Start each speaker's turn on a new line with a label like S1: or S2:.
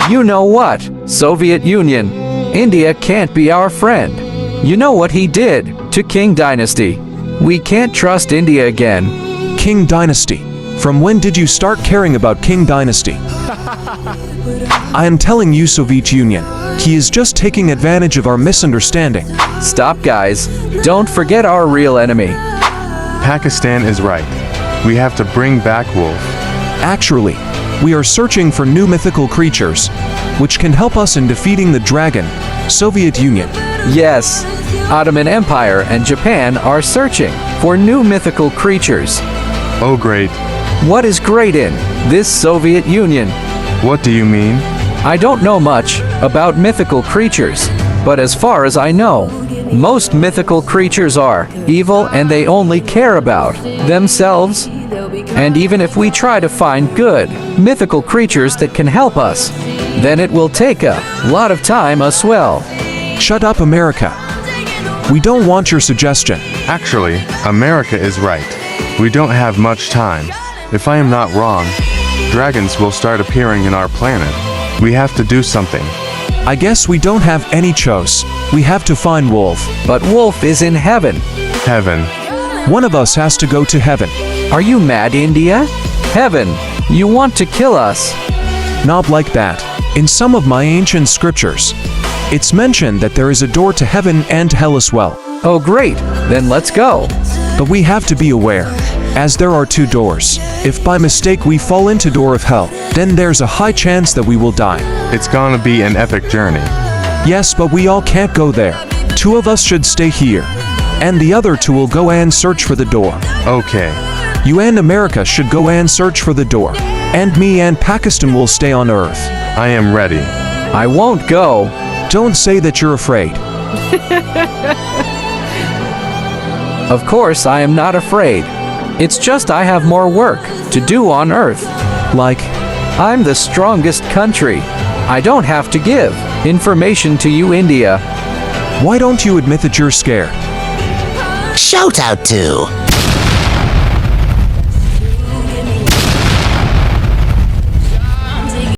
S1: You know what, Soviet Union? India can't be our friend. You know what he did to King Dynasty. We can't trust India again.
S2: King Dynasty. From when did you start caring about King Dynasty? I am telling you, Soviet Union, he is just taking advantage of our misunderstanding.
S1: Stop, guys. Don't forget our real enemy.
S3: Pakistan is right. We have to bring back Wolf.
S2: Actually, we are searching for new mythical creatures, which can help us in defeating the dragon, Soviet Union.
S1: Yes, Ottoman Empire and Japan are searching for new mythical creatures.
S3: Oh great.
S1: What is great in this Soviet Union?
S3: What do you mean?
S1: I don't know much about mythical creatures, but as far as I know, most mythical creatures are evil and they only care about themselves. And even if we try to find good mythical creatures that can help us, then it will take a lot of time as well.
S2: Shut up, America. We don't want your suggestion.
S3: Actually, America is right. We don't have much time. If I am not wrong, dragons will start appearing in our planet. We have to do something.
S2: I guess we don't have any choice. We have to find Wolf.
S1: But Wolf is in heaven.
S3: Heaven.
S2: One of us has to go to heaven.
S1: Are you mad, India? Heaven, you want to kill us?
S2: Not like that. In some of my ancient scriptures, it's mentioned that there is a door to heaven and to hell as well.
S1: Oh great, then let's go.
S2: But we have to be aware, as there are two doors. If by mistake we fall into door of hell, then there's a high chance that we will die.
S3: It's gonna be an epic journey.
S2: Yes, but we all can't go there. Two of us should stay here, and the other two will go and search for the door.
S3: Okay.
S2: You and America should go and search for the door, and me and Pakistan will stay on Earth.
S3: I am ready.
S1: I won't go.
S2: Don't say that you're afraid.
S1: Of course, I am not afraid. It's just I have more work to do on Earth.
S2: Like,
S1: I'm the strongest country. I don't have to give information to you, India.
S2: why don't you admit that you're scared?
S4: Shout out to